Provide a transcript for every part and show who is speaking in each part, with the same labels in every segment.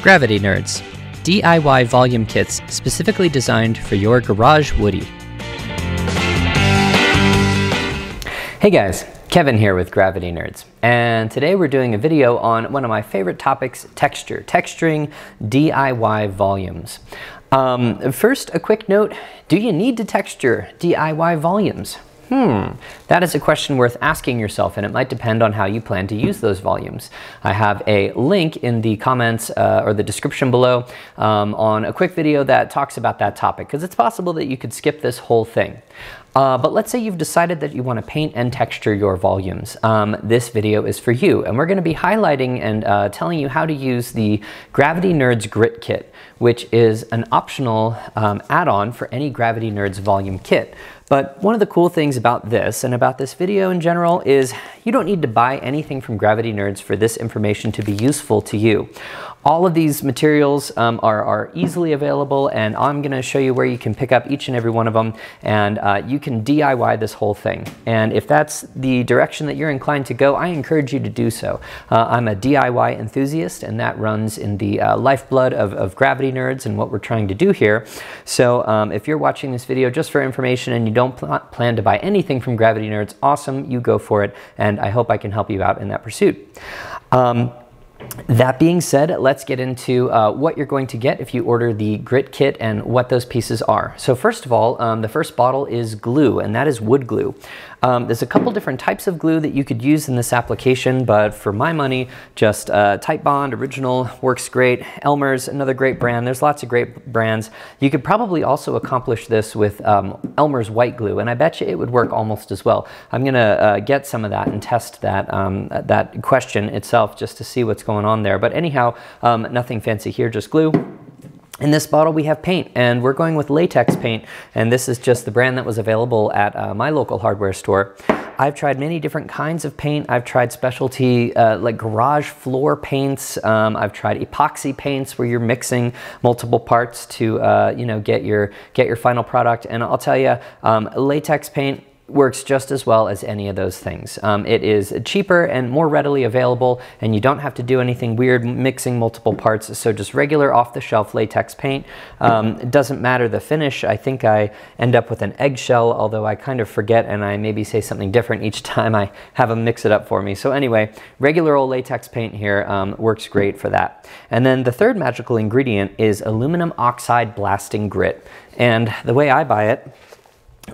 Speaker 1: Gravity Nerds, DIY volume kits specifically designed for your garage woody. Hey guys, Kevin here with Gravity Nerds, and today we're doing a video on one of my favorite topics, texturing DIY volumes. First, a quick note, do you need to texture DIY volumes? That is a question worth asking yourself, and it might depend on how you plan to use those volumes. I have a link in the comments or the description below on a quick video that talks about that topic, because it's possible that you could skip this whole thing. But let's say you've decided that you want to paint and texture your volumes. This video is for you, and we're going to be highlighting and telling you how to use the Gravity Nerds Grit Kit, which is an optional add-on for any Gravity Nerds volume kit. But one of the cool things about this and about this video in general is you don't need to buy anything from Gravity Nerds for this information to be useful to you. All of these materials are easily available, and I'm going to show you where you can pick up each and every one of them, and you can DIY this whole thing. And if that's the direction that you're inclined to go, I encourage you to do so. I'm a DIY enthusiast, and that runs in the lifeblood of Gravity Nerds and what we're trying to do here. So if you're watching this video just for information and you don't plan to buy anything from Gravity Nerds, awesome, you go for it, and I hope I can help you out in that pursuit. That being said, let's get into what you're going to get if you order the Grit Kit and what those pieces are. So first of all, the first bottle is glue, and that is wood glue. There's a couple different types of glue that you could use in this application, but for my money, just Type Bond Original works great. Elmer's, another great brand. There's lots of great brands. You could probably also accomplish this with Elmer's white glue, and I bet you it would work almost as well. I'm gonna get some of that and test that, that question itself just to see what's going on there. But anyhow, nothing fancy here, just glue. In this bottle we have paint, and we're going with latex paint, and this is just the brand that was available at my local hardware store. I've tried many different kinds of paint. I've tried specialty like garage floor paints. I've tried epoxy paints where you're mixing multiple parts to you know, get your final product. And I'll tell you, latex paint works just as well as any of those things. It is cheaper and more readily available, and you don't have to do anything weird mixing multiple parts. So just regular off-the-shelf latex paint. It doesn't matter the finish. I think I end up with an eggshell, although I kind of forget and I maybe say something different each time I have them mix it up for me. So anyway, regular old latex paint here works great for that. And then the third magical ingredient is aluminum oxide blasting grit. And the way I buy it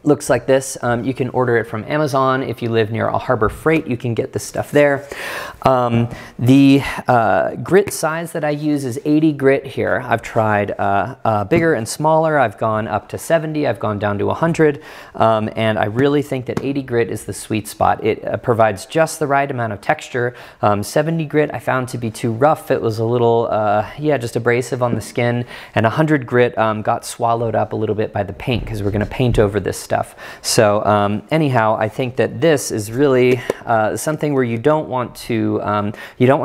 Speaker 1: looks like this. You can order it from Amazon. If you live near a Harbor Freight, you can get this stuff there. The grit size that I use is 80 grit here. I've tried bigger and smaller. I've gone up to 70. I've gone down to 100. And I really think that 80 grit is the sweet spot. It provides just the right amount of texture. 70 grit I found to be too rough. It was a little, yeah, just abrasive on the skin. And 100 grit got swallowed up a little bit by the paint, because we're going to paint over this stuff. So anyhow, I think that this is really something where you don't want to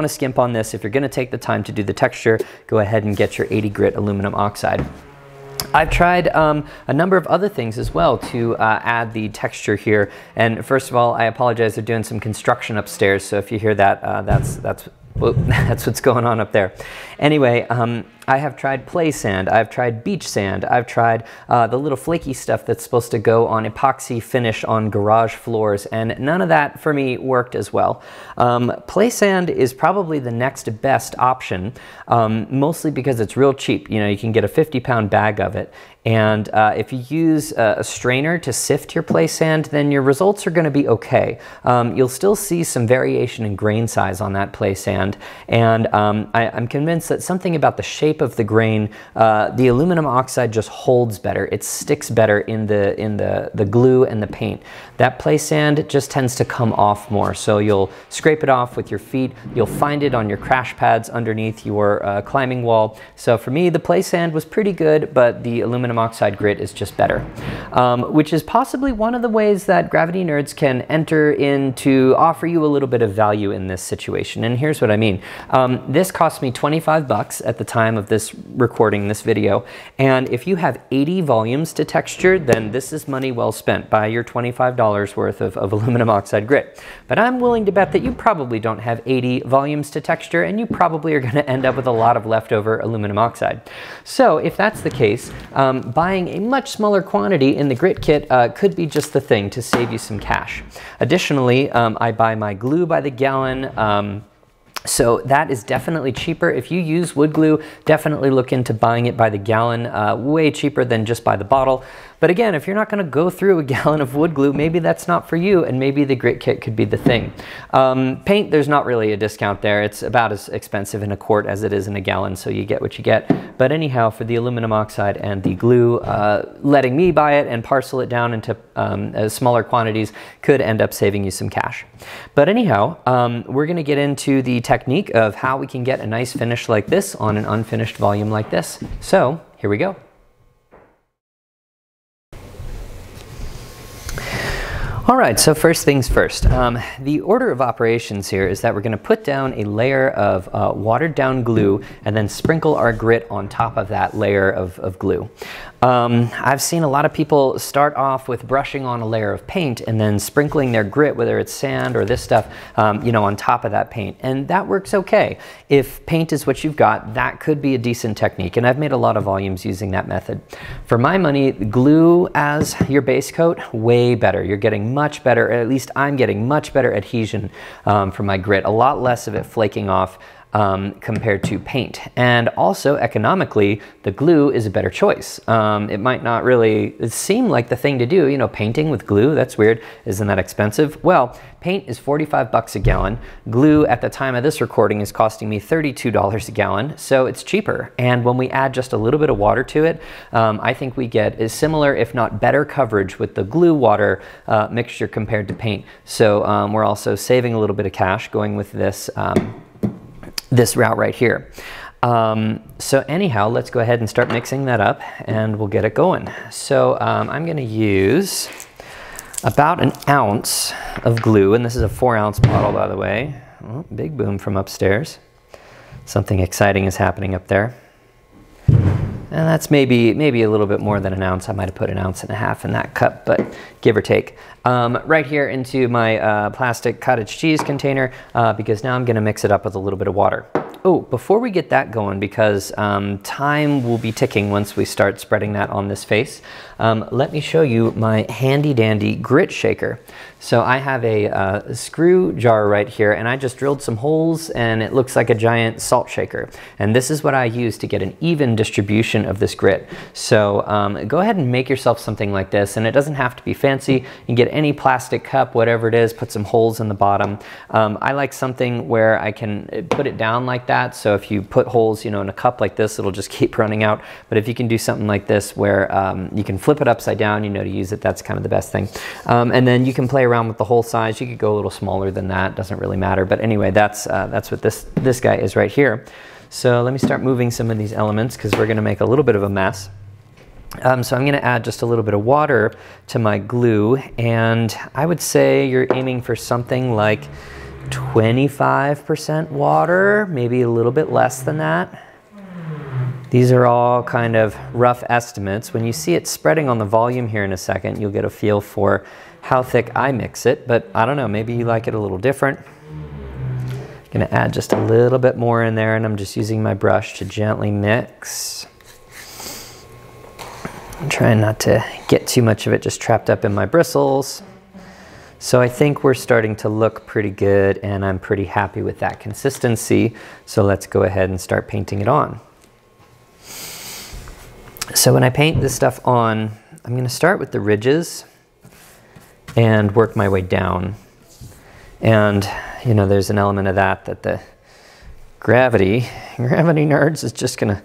Speaker 1: skimp on this. If you're going to take the time to do the texture, go ahead and get your 80 grit aluminum oxide. I've tried a number of other things as well to add the texture here. And first of all, I apologize, they're doing some construction upstairs, so if you hear that, that's what's going on up there. Anyway, I have tried play sand, I've tried beach sand, I've tried the little flaky stuff that's supposed to go on epoxy finish on garage floors, and none of that for me worked as well. Play sand is probably the next best option, mostly because it's real cheap. You know, you can get a 50-pound bag of it. And if you use a strainer to sift your play sand, then your results are going to be okay. You'll still see some variation in grain size on that play sand, and I'm convinced that something about the shape of the grain, the aluminum oxide just holds better. It sticks better in the glue and the paint. That play sand just tends to come off more, so you'll scrape it off with your feet. You'll find it on your crash pads underneath your climbing wall. So for me, the play sand was pretty good, but the aluminum oxide grit is just better, which is possibly one of the ways that Gravity Nerds can enter in to offer you a little bit of value in this situation. And here's what I mean. This cost me 25 bucks at the time of this recording this video, and if you have 80 volumes to texture, then this is money well spent. Buy your $25 worth of aluminum oxide grit. But I'm willing to bet that you probably don't have 80 volumes to texture, and you probably are going to end up with a lot of leftover aluminum oxide. So if that's the case, buying a much smaller quantity in the grit kit could be just the thing to save you some cash. Additionally, I buy my glue by the gallon. So that is definitely cheaper. If you use wood glue, definitely look into buying it by the gallon, way cheaper than just by the bottle. But again, if you're not going to go through a gallon of wood glue, maybe that's not for you, and maybe the grit kit could be the thing. Paint, there's not really a discount there. It's about as expensive in a quart as it is in a gallon, so you get what you get. But anyhow, for the aluminum oxide and the glue, letting me buy it and parcel it down into smaller quantities could end up saving you some cash. But anyhow, we're going to get into the technique of how we can get a nice finish like this on an unfinished volume like this. So here we go. All right, so first things first. The order of operations here is that we're going to put down a layer of watered down glue and then sprinkle our grit on top of that layer of glue. I've seen a lot of people start off with brushing on a layer of paint and then sprinkling their grit, whether it's sand or this stuff, you know, on top of that paint. And that works okay. If paint is what you've got, that could be a decent technique. And I've made a lot of volumes using that method. For my money, glue as your base coat, way better. You're getting much better, or at least I'm getting much better adhesion from my grit. A lot less of it flaking off compared to paint. And also economically, the glue is a better choice. It might not really seem like the thing to do, you know, painting with glue, that's weird. Isn't that expensive? Well, paint is 45 bucks a gallon. Glue at the time of this recording is costing me $32 a gallon, so it's cheaper. And when we add just a little bit of water to it, I think we get a similar, if not better coverage with the glue water mixture compared to paint. So we're also saving a little bit of cash going with this this route right here. So anyhow, let's go ahead and start mixing that up and we'll get it going. So I'm going to use about an ounce of glue, and this is a 4-ounce bottle, by the way. Oh, big boom from upstairs. Something exciting is happening up there. And that's maybe a little bit more than an ounce. I might have put an ounce and a half in that cup, but give or take. Right here into my plastic cottage cheese container, because now I'm going to mix it up with a little bit of water. Oh, before we get that going, because time will be ticking once we start spreading that on this face, let me show you my handy dandy grit shaker. So I have a screw jar right here, and I just drilled some holes and it looks like a giant salt shaker. And this is what I use to get an even distribution of this grit. So go ahead and make yourself something like this, and it doesn't have to be fancy. You can get any plastic cup, whatever it is, put some holes in the bottom. I like something where I can put it down like that. So if you put holes, you know, in a cup like this, it'll just keep running out. But if you can do something like this where you can flip it upside down, you know, to use it, that's kind of the best thing. And then you can play around with the hole size. You could go a little smaller than that, doesn't really matter. But anyway, that's what this guy is right here. So let me start moving some of these elements because we're going to make a little bit of a mess. So I'm going to add just a little bit of water to my glue, and I would say you're aiming for something like 25% water, maybe a little bit less than that. These are all kind of rough estimates. When you see it spreading on the volume here in a second, you'll get a feel for how thick I mix it, but I don't know, maybe you like it a little different. I'm going to add just a little bit more in there, and I'm just using my brush to gently mix. I'm trying not to get too much of it just trapped up in my bristles. So I think we're starting to look pretty good, and I'm pretty happy with that consistency. So let's go ahead and start painting it on. So when I paint this stuff on, I'm going to start with the ridges and work my way down. And, you know, there's an element of that the gravity nerds is just going to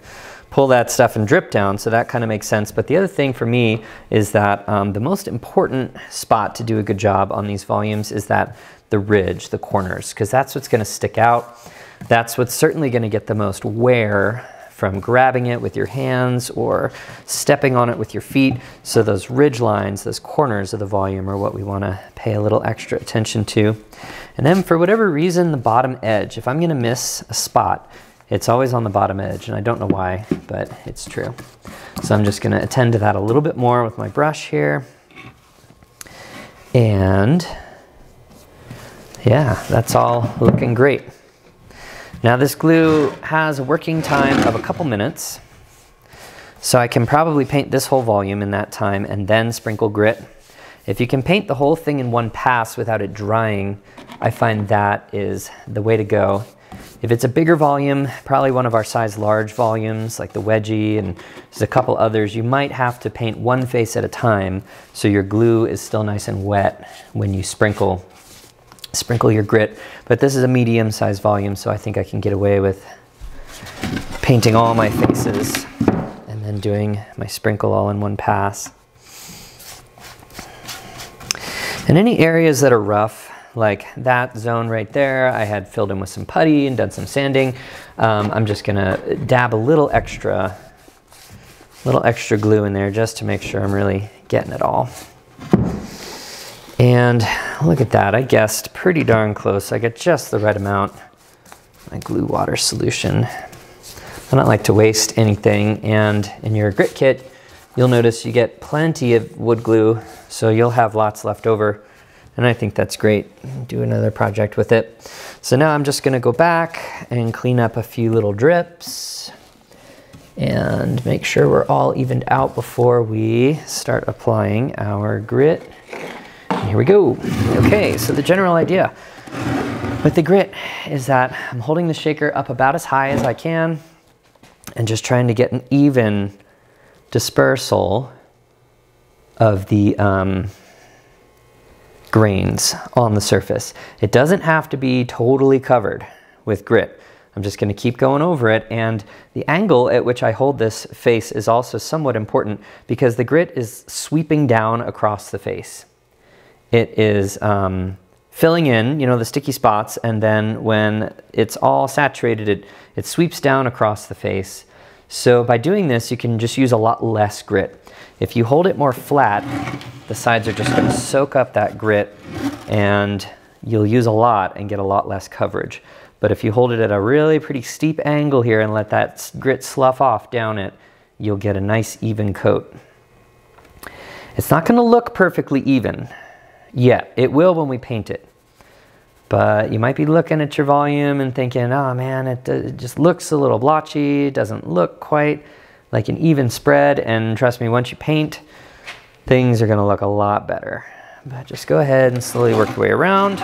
Speaker 1: pull that stuff and drip down, so that kind of makes sense. But the other thing for me is that the most important spot to do a good job on these volumes is that the ridge, the corners, because that's what's going to stick out. That's what's certainly going to get the most wear from grabbing it with your hands or stepping on it with your feet. So those ridge lines, those corners of the volume are what we want to pay a little extra attention to. And then for whatever reason, the bottom edge, if I'm going to miss a spot, it's always on the bottom edge, and I don't know why, but it's true. So I'm just going to attend to that a little bit more with my brush here. And yeah, that's all looking great. Now this glue has a working time of a couple minutes, so I can probably paint this whole volume in that time and then sprinkle grit. If you can paint the whole thing in one pass without it drying, I find that is the way to go. If it's a bigger volume, probably one of our size large volumes like the wedgie, and there's a couple others, you might have to paint one face at a time so your glue is still nice and wet when you sprinkle your grit. But this is a medium sized volume, so I think I can get away with painting all my faces and then doing my sprinkle all in one pass. And any areas that are rough, like that zone right there, I had filled in with some putty and done some sanding. I'm just gonna dab a little extra glue in there just to make sure I'm really getting it all. And look at that, I guessed pretty darn close. I get just the right amount. My glue water solution. I don't like to waste anything, and in your grit kit, you'll notice you get plenty of wood glue, so you'll have lots left over. And I think that's great. Do another project with it. So now I'm just gonna go back and clean up a few little drips and make sure we're all evened out before we start applying our grit. And here we go. Okay, so the general idea with the grit is that I'm holding the shaker up about as high as I can and just trying to get an even dispersal of the grains on the surface. It doesn't have to be totally covered with grit. I'm just going to keep going over it, and the angle at which I hold this face is also somewhat important because the grit is sweeping down across the face. It is filling in, you know, the sticky spots, and then when it's all saturated, it sweeps down across the face. So by doing this, you can just use a lot less grit. If you hold it more flat, the sides are just going to soak up that grit and you'll use a lot and get a lot less coverage. But if you hold it at a really pretty steep angle here and let that grit slough off down it, you'll get a nice even coat. It's not going to look perfectly even yet. It will when we paint it. But you might be looking at your volume and thinking, oh man, it just looks a little blotchy, it doesn't look quite like an even spread, and trust me, once you paint, things are going to look a lot better. But just go ahead and slowly work your way around.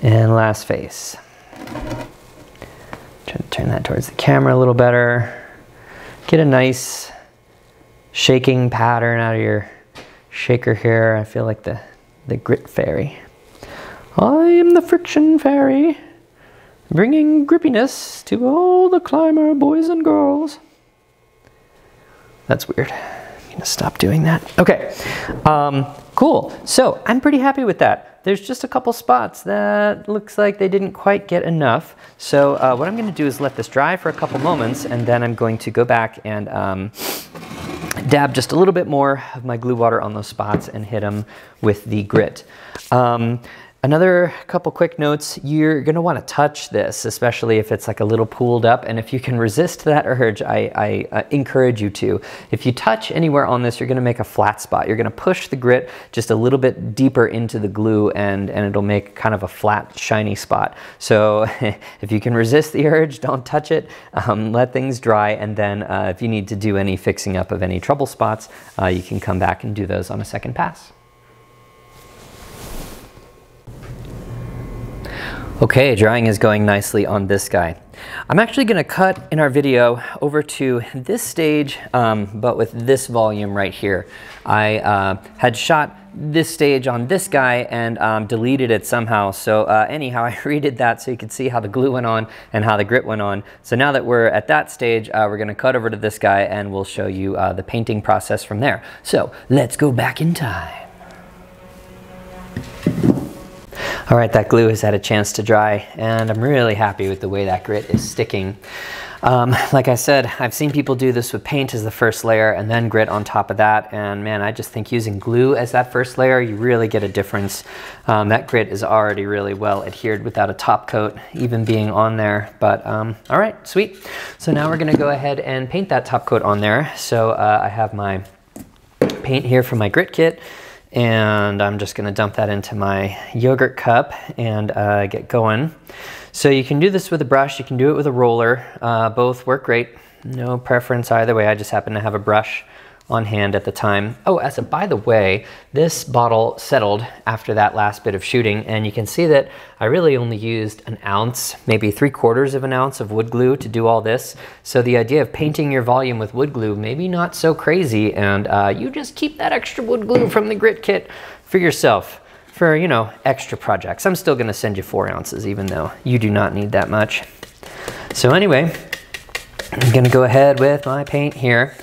Speaker 1: And last face. Try to turn that towards the camera a little better. Get a nice shaking pattern out of your shaker here. I feel like the grit fairy. I am the friction fairy, bringing grippiness to all the climber boys and girls. That's weird. I'm gonna stop doing that. Okay, cool. So I'm pretty happy with that. There's just a couple spots that looks like they didn't quite get enough. So what I'm gonna do is let this dry for a couple moments, and then I'm going to go back and dab just a little bit more of my glue water on those spots and hit them with the grit. Another couple quick notes, you're gonna wanna touch this, especially if it's like a little pooled up, and if you can resist that urge, I encourage you to. If you touch anywhere on this, you're gonna make a flat spot. You're gonna push the grit just a little bit deeper into the glue, and it'll make kind of a flat, shiny spot. So if you can resist the urge, don't touch it, let things dry, and then if you need to do any fixing up of any trouble spots, you can come back and do those on a second pass. Okay, drying is going nicely on this guy. I'm actually going to cut in our video over to this stage, but with this volume right here. I had shot this stage on this guy and deleted it somehow. So anyhow, I redid that so you could see how the glue went on and how the grit went on. So now that we're at that stage, we're going to cut over to this guy and we'll show you the painting process from there. So let's go back in time. All right, that glue has had a chance to dry, and I'm really happy with the way that grit is sticking. Like I said, I've seen people do this with paint as the first layer and then grit on top of that, and man, I just think using glue as that first layer, you really get a difference. That grit is already really well adhered without a top coat even being on there, but all right, sweet. So now we're gonna go ahead and paint that top coat on there. So I have my paint here from my grit kit, and I'm just gonna dump that into my yogurt cup and get going. So you can do this with a brush, you can do it with a roller, both work great. No preference either way, I just happen to have a brush on hand at the time. Oh, by the way, this bottle settled after that last bit of shooting, and you can see that I really only used an ounce, maybe 3/4 of an ounce of wood glue to do all this. So the idea of painting your volume with wood glue, maybe not so crazy, and you just keep that extra wood glue from the grit kit for yourself, for, you know, extra projects. I'm still gonna send you 4 ounces, even though you do not need that much. So anyway, I'm gonna go ahead with my paint here.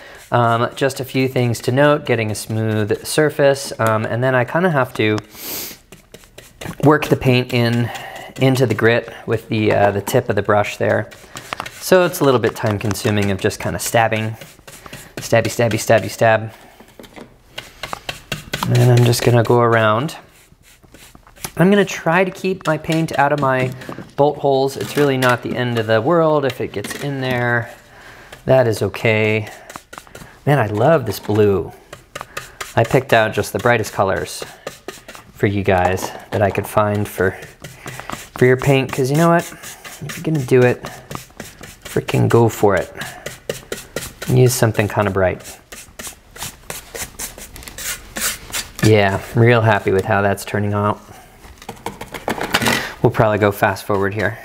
Speaker 1: Just a few things to note: getting a smooth surface, and then I kind of have to work the paint into the grit with the tip of the brush there. So it's a little bit time consuming of just kind of stabbing, stabby, stabby, stabby, stab. And then I'm just gonna go around. I'm gonna try to keep my paint out of my bolt holes. It's really not the end of the world if it gets in there. That is okay. Man, I love this blue. I picked out just the brightest colors for you guys that I could find for your paint, because you know what? If you're gonna do it, freaking go for it. Use something kind of bright. Yeah, real happy with how that's turning out. We'll probably go fast forward here.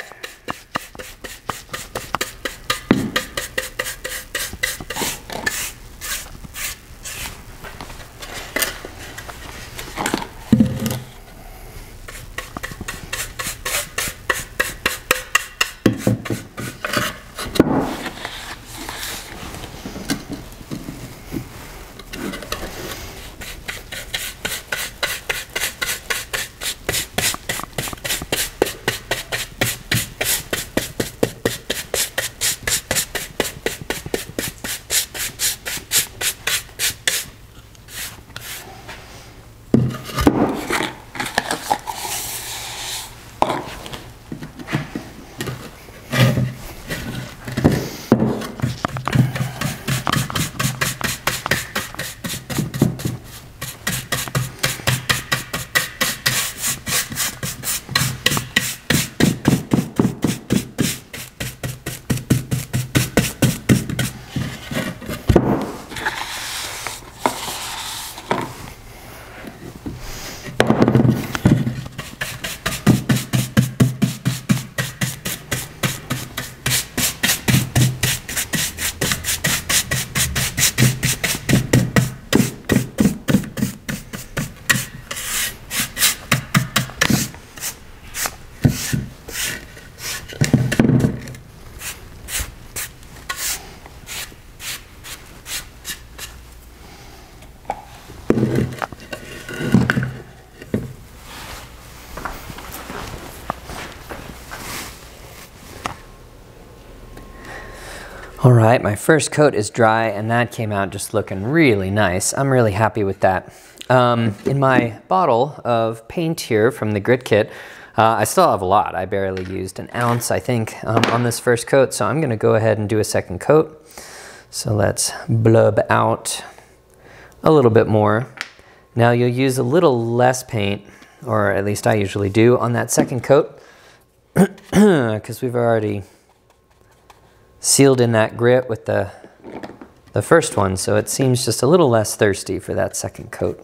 Speaker 1: All right, my first coat is dry, and that came out just looking really nice. I'm really happy with that. In my bottle of paint here from the grit kit, I still have a lot. I barely used an ounce, I think, on this first coat, so I'm gonna go ahead and do a second coat. So let's blub out a little bit more. Now you'll use a little less paint, or at least I usually do, on that second coat, because we've already sealed in that grit with the first one, so it seems just a little less thirsty for that second coat.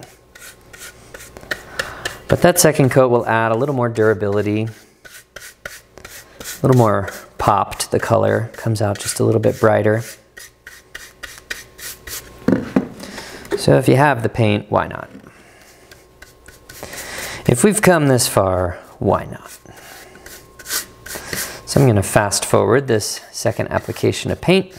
Speaker 1: But that second coat will add a little more durability, a little more pop to the color, comes out just a little bit brighter. So if you have the paint, why not? If we've come this far, why not? So I'm going to fast forward this second application of paint.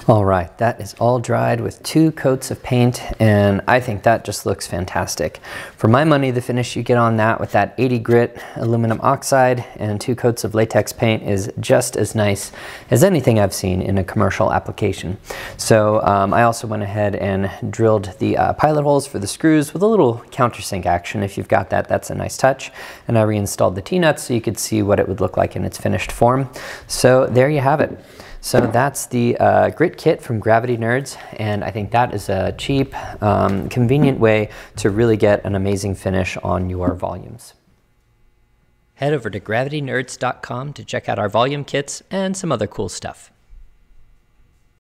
Speaker 1: All right, that is all dried with 2 coats of paint, and I think that just looks fantastic. For my money, the finish you get on that with that 80 grit aluminum oxide and 2 coats of latex paint is just as nice as anything I've seen in a commercial application. So I also went ahead and drilled the pilot holes for the screws with a little countersink action. If you've got that, that's a nice touch. And I reinstalled the T-nuts so you could see what it would look like in its finished form. So there you have it. So that's the grit kit from Gravity Nerds, and I think that is a cheap, convenient way to really get an amazing finish on your volumes. Head over to gravitynerds.com to check out our volume kits and some other cool stuff.